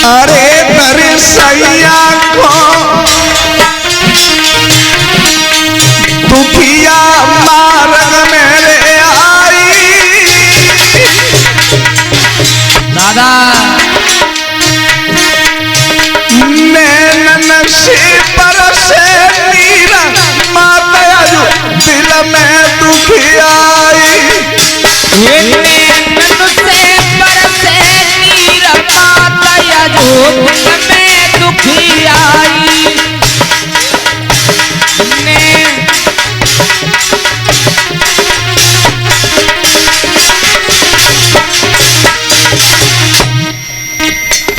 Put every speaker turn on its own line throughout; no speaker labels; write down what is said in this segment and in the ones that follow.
अरे दरसैया को दुखिया मार्ग मेरे आई
दादा
नैनन से बरसे नीरा माता दिल में दुखिया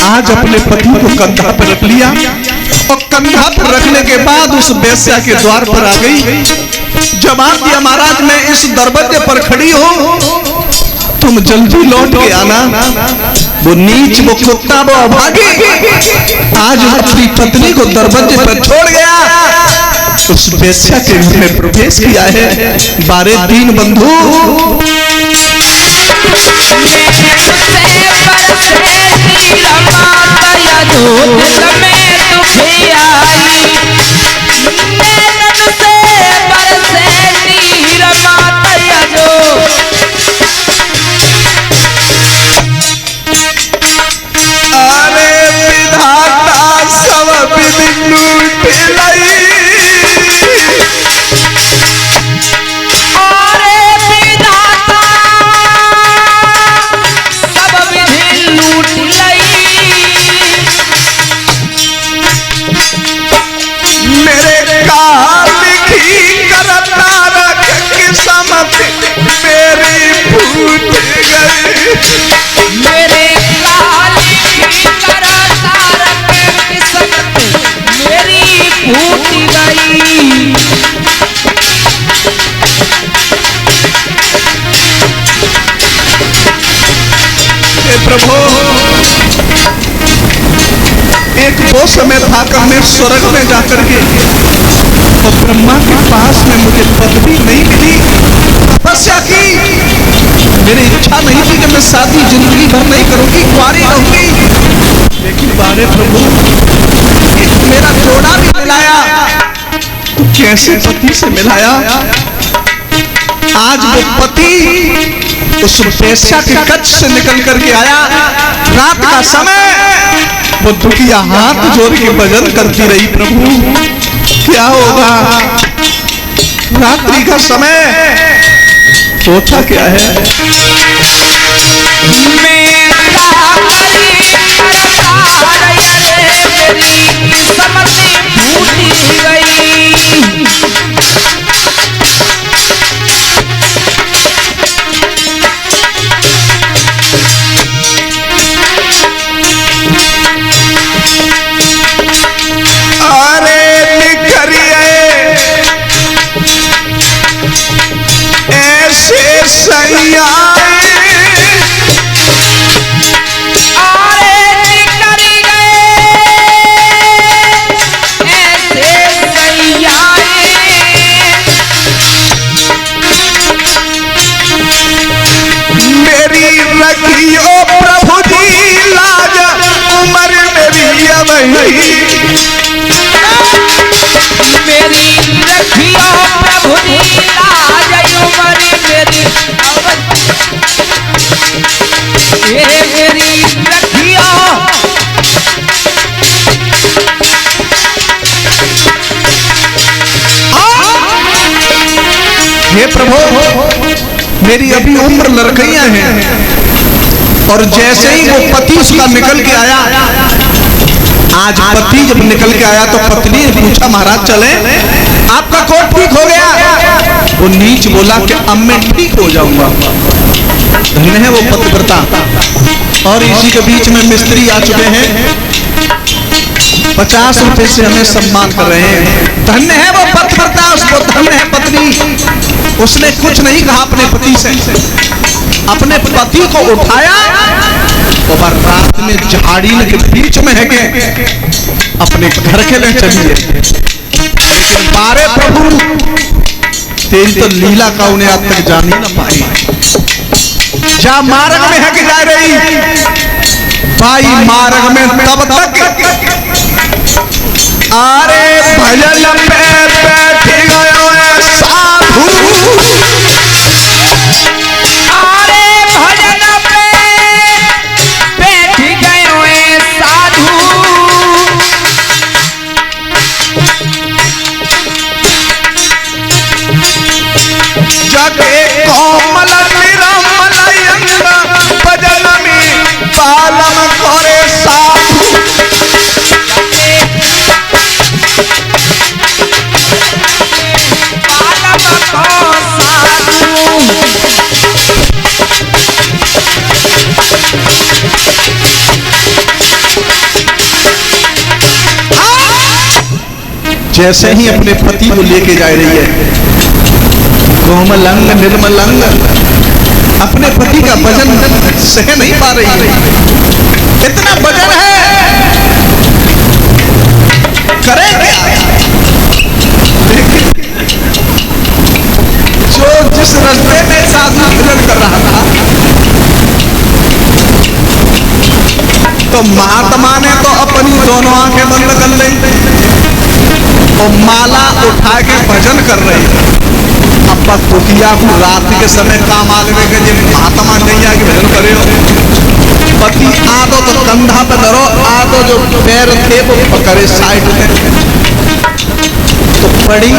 आज अपने पति को कंधा पर रख लिया और कंधा पर रखने के बाद उस वेश्या के द्वार पर आ गई। जवाब दिया महाराज मैं इस दरवाजे पर खड़ी हूँ, तुम जल्दी लौट के आना। वो नीच, वो कुत्ता, वो अभागी आज अपनी पत्नी को दरवाजे पर छोड़ गया, उस वेश्या के घर में प्रवेश किया है। 12 दीन बंधु प्रभु एक वो समय था कि मैं स्वर्ग में जाकर के और ब्रह्मा के पास में मुझे पदवी नहीं मिली, तपस्या की। मेरी इच्छा नहीं थी कि मैं शादी जिंदगी भर नहीं करूंगी, कुंवारी रहूंगी। लेकिन बारे प्रभु मेरा जोड़ा भी मिलाया, तो कैसे पति से मिलाया। आज वो पति उस वेश्या के कच्छ से निकल करके आया। रात का समय वो दुखिया हाथ जोड़ के भजन करती रही, प्रभु क्या होगा। रात्रि का समय होता क्या है। हे प्रभु मेरी अभी उम्र लड़कइयां हैं। और जैसे ही वो पति उसका निकल के आया, आज पति जब निकल के आया तो पत्नी ने पूछा महाराज चले, आपका कोट ठीक हो गया। वो नीच बोला कि अब मैं ठीक हो जाऊंगा। धन्य है वो पतिव्रता। और इसी के बीच में मिस्त्री आ चुके हैं, 50 रुपए से हमें सम्मान कर रहे हैं। धन्य है वो पतिव्रता, उसको धन्य है पत्नी। उसने कुछ नहीं कहा अपने पति से, अपने पति को उठाया और रात में झाड़ी के बीच में है के अपने घर के लिए चली है। लेकिन बारे प्रभु तेरी तो लीला का उन्हें आज तक जान ही ना पाई। जा मार्ग में है कि जा रही भाई मार्ग में तब तक अरे भजन पे बैठ गयो साधु,
अरे भजन पे बैठ गयो साधु,
जगे कोमल निरमल अंग भजन में पालन करे साधु,
पालन को साधु।
जैसे ही अपने पति को लेके जा रही है कोमल अंग निर्मल अंग, अपने पति का वजन सह नहीं पा रही है, इतना वजन है, करे क्या? जो जिस रास्ते में साधु भजन कर रहा था, तो महात्मा ने तो अपनी दोनों आंखें बंद कर ली और माला उठा के भजन कर रही है। अब बस दुखिया को रात के समय काम आ गए कि ये महात्मा नहीं आके भजन करे हो। पति आदो तो कंधा पे धरो, आदो जो पैर थे वो पकड़े साइड में, तो बड़ी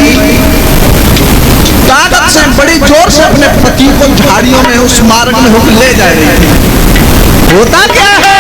ताकत से बड़ी जोर से अपने पति को झाड़ियों में उस मार्ग में होकर ले जा रही थी। होता क्या है,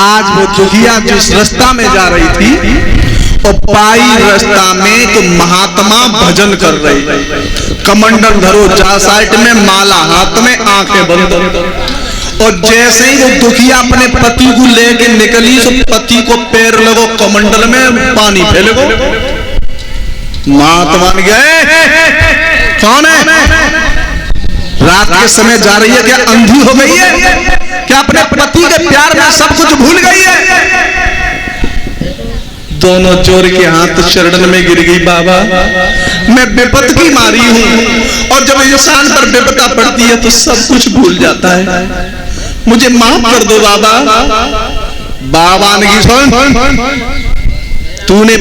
आज वो दुखिया जिस रास्ता में जा रही थी और पाई रास्ता में तो महात्मा भजन कर रही, कमंडल धरो जा साइड में, माला हाथ में, आंखें बंद, और जैसे ही वो दुखिया अपने पति को लेके निकली तो पति को पैर लगो कमंडल में, पानी फैलेगो। महात्मा गए, कौन है? रात के समय जा रही है, क्या अंधी हो गई है? क्या अपने पति के प्यार में सब कुछ भूल गई है? दोनों जोर के हाथ चरण में गिर गई, बाबा मैं विपत की मारी हूं, और जब इंसान पर विपता पड़ती है तो सब कुछ भूल जाता है, मुझे माफ कर दो बाबा। बाबा ने की सुन, तूने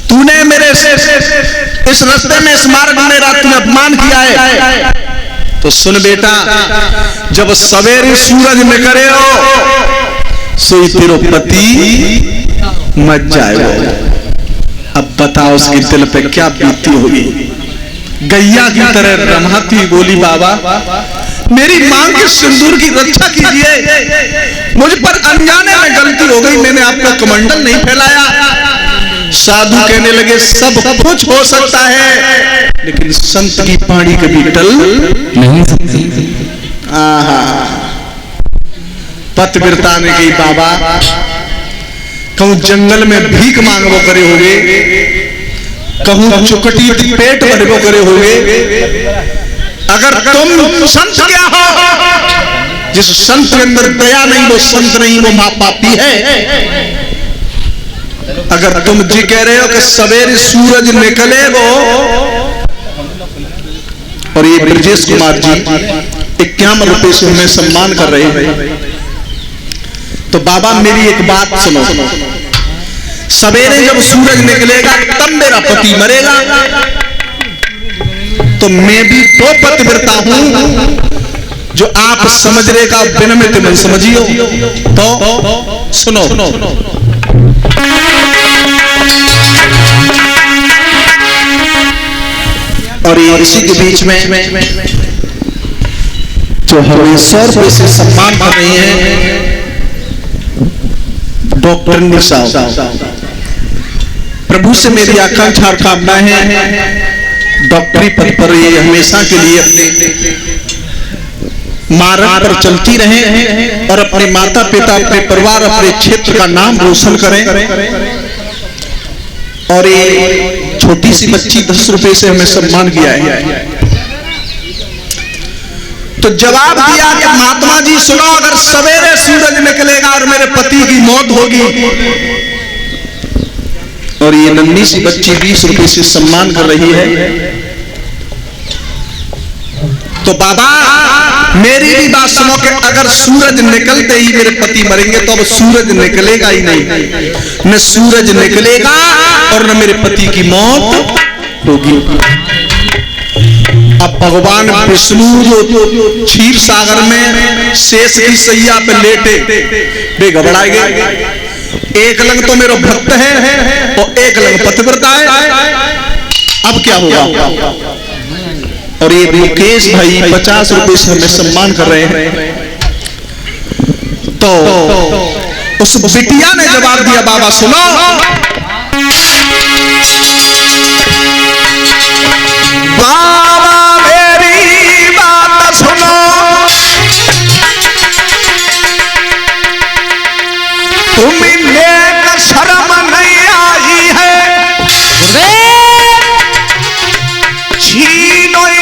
तूने मेरे इस रास्ते में, इस मार्ग में मेरा तूने अपमान किया है, तो सुन बेटा, जब सवेरे सूरज निकले हो सोई तेरो पति मच जाएगा। अब बताओ उसके दिल पे क्या बीती होगी। गैया की तरह रमाती बोली, बाबा मेरी मांग के सिंदूर की रक्षा कीजिए, मुझ पर अनजाने में गलती हो गई, मैंने आपका कमंडल नहीं फैलाया। साधु कहने लगे सब कुछ हो सकता है, लेकिन संत की पानी कभी टल नहीं सकती। पतिव्रता ने कही बाबा कहूं जंगल में भीख मांगवो करे होगे, कहूं चुकटी पेट भरवो करे होगे, अगर तुम संत क्या हो? जिस संत के अंदर दया नहीं वो संत नहीं, वो महापापी है। अगर तुम जी कह रहे हो कि सवेरे सूरज निकलेगो, और ये ब्रजेश कुमार जी 51 रुपए से हमें सम्मान कर रहे हैं, तो बाबा मेरी एक बात सुनो, सवेरे जब सूरज निकलेगा तब मेरा पति मरेगा, तो मैं भी तो पतिव्रता हूं जो आप समझ रहेगा विनम्र में समझियो। तो सुनो, और ये इसी के बीच में जो हमें 100 रुपए से सम्मान कर रही है डॉक्टर निशा, प्रभु से मेरी आकांक्षा और कामनाएं हैं डॉक्टरी पद पर ये हमेशा के लिए अपने मार्ग पर चलती रहें और अपने माता पिता, अपने परिवार, अपने क्षेत्र का नाम रोशन करें। और ये छोटी सी बच्ची 10 रुपए से हमें सम्मान किया है। तो जवाब दिया कि महात्मा जी सुनो, अगर सवेरे सूरज निकलेगा और मेरे पति की मौत होगी, और ये नन्ही सी बच्ची 20 रुपए से सम्मान कर रही है, तो बाबा मेरी भी बात सुनो कि अगर सूरज निकलते ही मेरे पति मरेंगे तो अब सूरज निकलेगा ही नहीं, न सूरज निकलेगा और न मेरे पति की मौत होगी। अब भगवान विष्णु जो क्षीर सागर में शेष की सैया पे लेटे वे घबराए गए, एक लंग तो मेरा भक्त है और एक लंग पतिव्रता है, अब क्या होगा? और ये मुकेश भाई 50 रुपए से हमें सम्मान कर रहे हैं। तो उस बिटिया ने जवाब दिया बाबा सुनो, बाबा मेरी बात सुनो, तुम्हें शर्म नहीं आई है,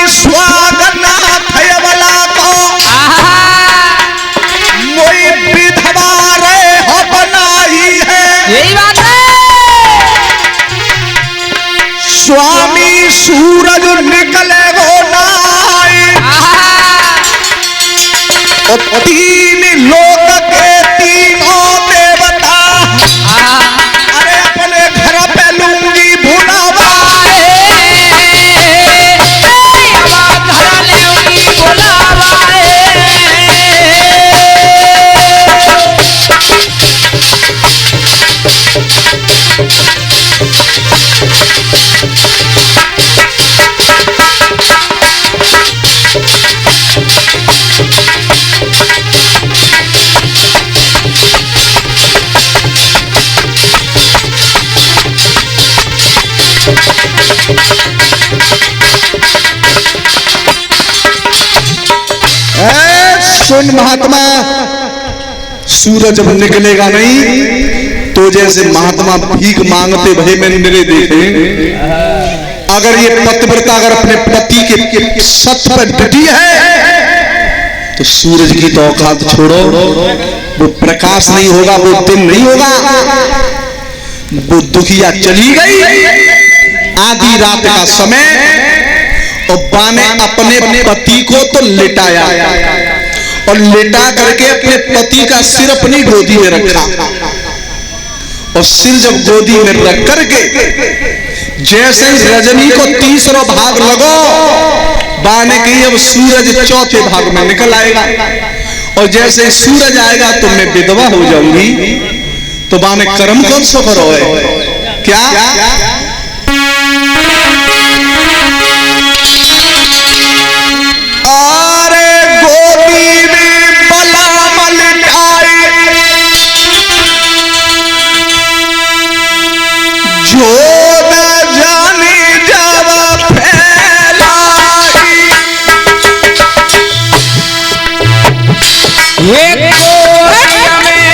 स्वागना थयवला को मोई विधवा रे हो बनाई है, यही बात है। स्वामी सूरज निकले वो नाई, और 3 लोक के तीनों देवता, अरे अपने घर पे लूंगी भुलावा, सुन महात्मा, सूरज जब निकलेगा नहीं तो जैसे महात्मा भीख मांगते भले मैंने मेरे देखे, अगर ये पतिव्रता अगर अपने पति के सत्य पर डटी है तो सूरज की तो औकात छोड़ो, वो प्रकाश नहीं होगा, वो दिन नहीं होगा, वो दुखिया चली गई आधी रात का समय, और बा ने अपने पति को तो लिटाया और लेटा करके अपने पति का सिर अपनी गोदी में रखा, और सिर जब गोदी में रख करके जैसे रजनी को 3रा भाग लगो, बा ने कही अब सूरज 4थे भाग में निकल आएगा, और जैसे सूरज आएगा तो मैं विधवा हो जाऊंगी। तो बा ने कर्म कौन सा करो है क्या? अरे गोदी में बलाम लिटाए, जो न जाने जावा फैलाई।
एक गोद में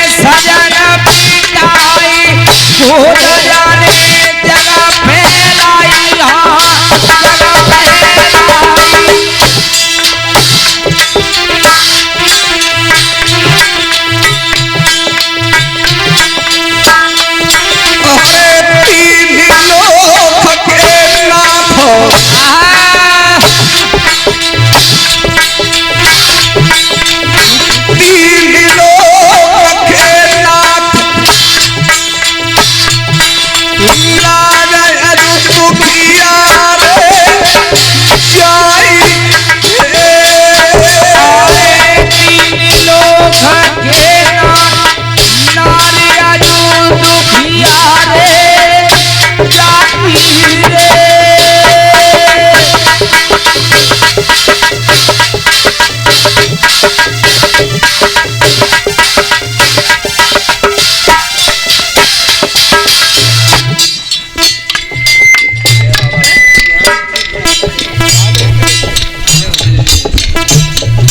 सजन पिटाई, जो न जाने जगह फैलाई, हाँ जगह फैलाई।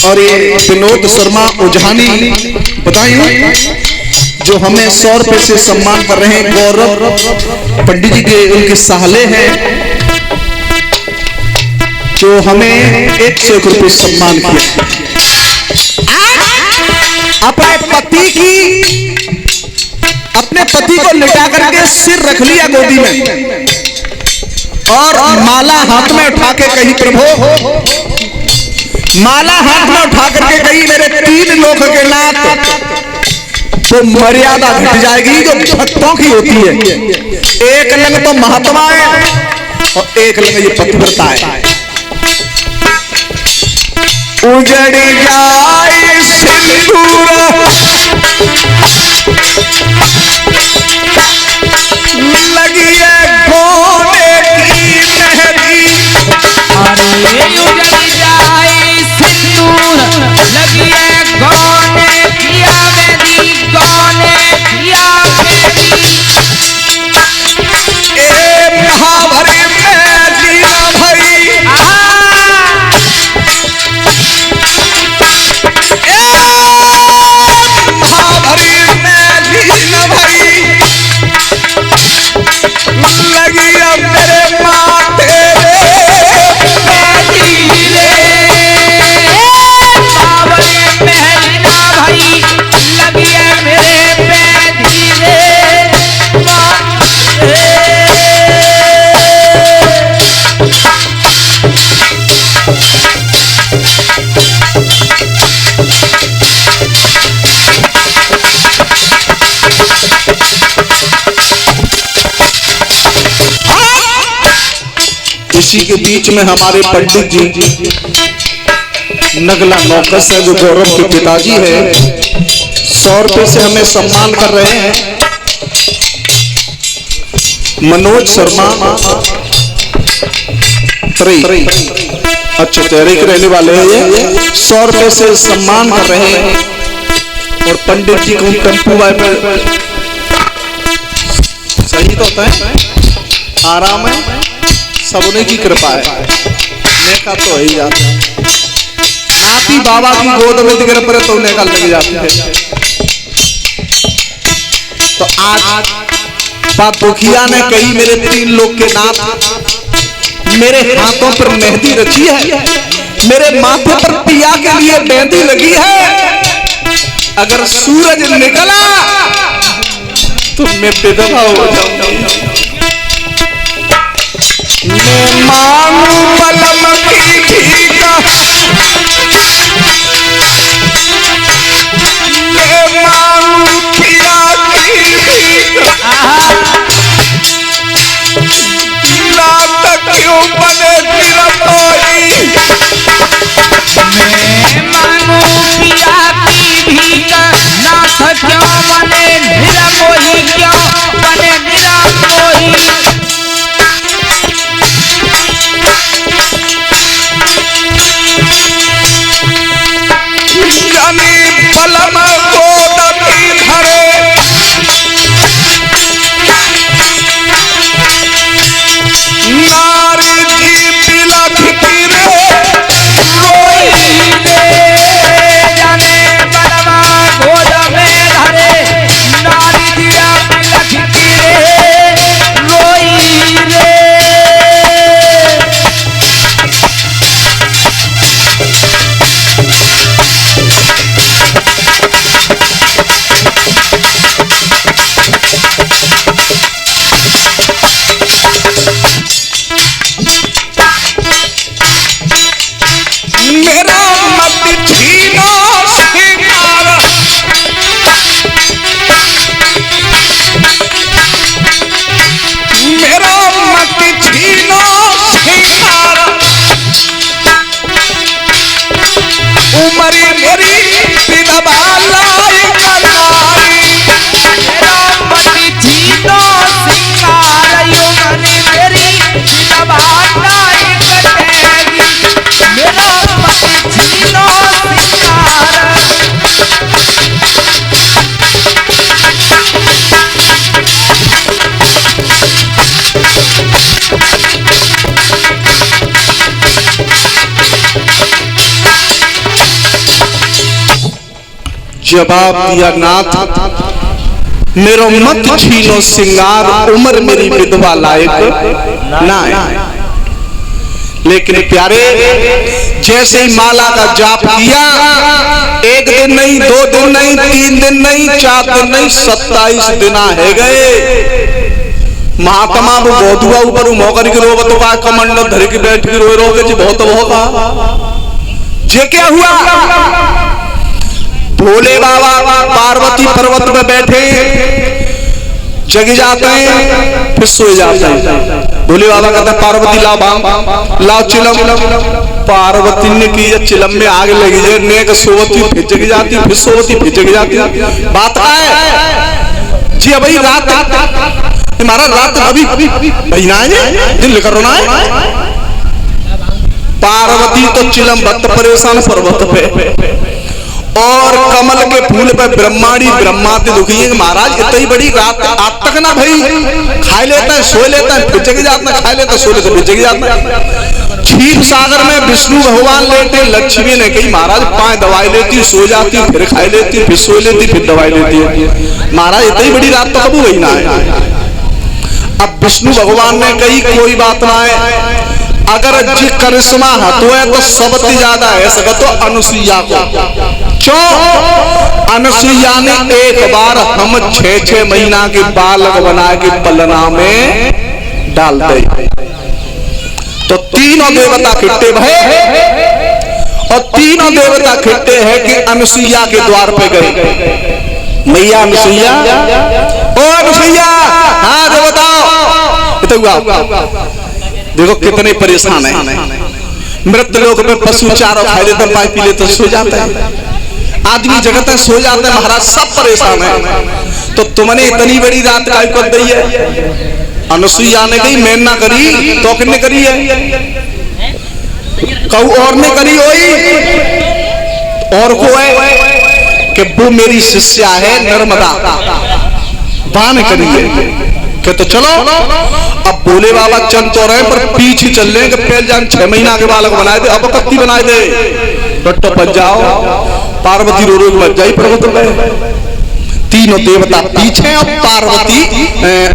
और ये विनोद शर्मा उजहानी बताइए जो हमें 100 रुपए से सम्मान कर रहे हैं। गौरव पंडित जी के उनके साले हैं जो हमें 101 रुपए सम्मान किया। अपने पति को लिटा करके सिर रख लिया गोदी में और माला हाथ में उठा के कही प्रभु, माला हाथ में उठा करके कही मेरे 3 लोक के नाथ, तो मर्यादा घट जाएगी जो भक्तों की होती है। एक लंग तो महात्मा है और एक लंग ये पतिव्रता है। उजड़ जाए सिंदूर लगी है गोने की मेहंदी,
अरे उजड़ जाए सिंदूर लगी है गोने किया मेहंदी, गोने किया मेहंदी।
ए महाभरी मेहंदी ना भई, महाभरी मेहंदी ना भई, लगी अब मेरे माथे
मेहंदी रे, बावली मेहंदी ना भाई, लगी है मेरे मेहंदी रे,
इसी के बीच में हमारे पंडित जी नगला नौकस है जो गौरव के पिताजी है, 100 रुपए से हमें सम्मान कर रहे हैं। मनोज शर्मा अच्छे चेहरे के रहने वाले हैं, ये 100 रुपए से सम्मान कर रहे हैं। और पंडित जी को टेम्पू वाले पर सही तो होता है, आराम है, सबने की कृपा है, नेका तो ही जाता है। नाती बाबा की गोद में दिख रहे तो नेका लग जाती है। तो आज बात दुखिया ने कही मेरे 3 लोग के नाथ, मेरे हाथों पर मेहंदी रची है, मेरे माथे पर पिया के लिए मेहंदी लगी है। अगर सूरज निकला तो मैं बेदवा हो जाऊंगा। मैं मांगू पलम की भीगा, मैं मांगू पिया की भीगा, नाथ क्यों बने निरमोही,
मैं मांगू पिया की भीगा, नाथ क्यों बने निरमोही, क्यों बने निरमोही।
जवाब दिया, नाथ मेरो मत छीनो सिंगार, उम्र मेरी विधवा लायक ना है। लेकिन प्यारे जैसे ही माला का जाप किया, एक दिन नहीं, 2 दिन नहीं, 3 दिन नहीं, 4 दिन नहीं, 27 दिन है गए। महात्मा वो बहुत हुआ ऊपर मोकर की रोग तो का कमंडल धर के बैठ के रोए रोगे जी बहुत होगा। जे क्या हुआ, भोले बाबा पार्वती पर्वत में बैठे, जग जाते हैं फिर सो जाते हैं। भोले बाबा कहते हैं पार्वती लाओ चिलम। पार्वती ने की चिलम में आग लगी है, नेक सोवती फिर जग जाती, फिर सोवती फिर जग जाती। बात है जी भाई रात हमारा रात अभी महीना है, दिन लेकर रोना है। पार्वती तो चिलम भक्त परेशान पर्वत पे, और कमल के फूल पे ब्रह्माणी ब्रह्माते दुखी है। महाराज इतनी बड़ी रात आज तक ना भाई, खा लेता है सो लेता है फिर जग जाता है, खा लेता है सो लेता है फिर जग जाता है। क्षीर सागर में विष्णु भगवान लेटे, लक्ष्मी ने कही महाराज 5 दवाई लेती, सो जाती, फिर खा लेती, फिर सो लेती, फिर दवाई लेती है। महाराज इतनी बड़ी रात तो कभी वही ना है। अब विष्णु भगवान ने कही कोई बात ना है, अगर जी करिश्मा हतो है तो सबसे ज्यादा है सका तो अनुसुईया को। क्यों? अनुसुईया ने एक बार हम 6-6 महीना के बालक बना के पलना में डाल दे, तो तीनों देवता खिट्टे भय, और तीनों देवता खिट्टे हैं कि अनुसुईया के द्वार पे गए। मैया अनुसुईया, ओ अनुसुईया, हाँ जो बताओ। देखो कितने परेशान है। मृत लोक में पशु चारों खा लेते, पानी पी लेते, सो जाते हैं। आदमी जगत में सो जाते हैं, महाराज सब परेशान है। तो तुमने इतनी बड़ी रात काय कर दी है? अनुसुईया ने कही मैं ना करी तो किसने करी है? कहू और ने करी होई, और को है कि वो मेरी शिष्या है नर्मदा, बान करी है कि तो चलो। अब भोले बाबा चल तो रहे पर पीछे चल रहे कि पहले जान 6 महीना के बालक बनाए थे, अब कत्ती बनाए थे। बट्टो बच जाओ, पार्वती रो रो बच जाई पर्वत में। तीनों देवता पीछे और पार्वती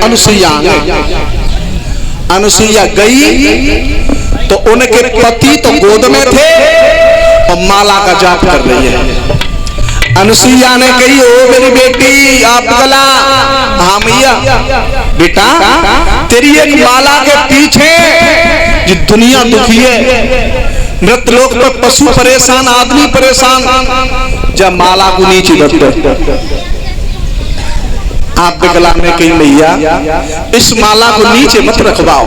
अनुसुईया। अनुसुईया गई तो उनके पति तो गोद में थे और माला का जाप कर रही है। अनुसुईया ने कही ओ मेरी बेटी आप गला, हाँ मैया बेटा तेरी एक माला के पीछे ये दुनिया दुखी है, मृत लोक पर पशु परेशान, आदमी परेशान, जब माला को नीचे रखते आप गला में कही मैया इस माला को नीचे मत रखवाओ,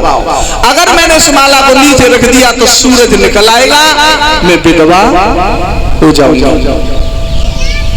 अगर मैंने इस माला को नीचे रख दिया तो सूरज निकल आएगा, मैं विधवा हो जाऊंगा।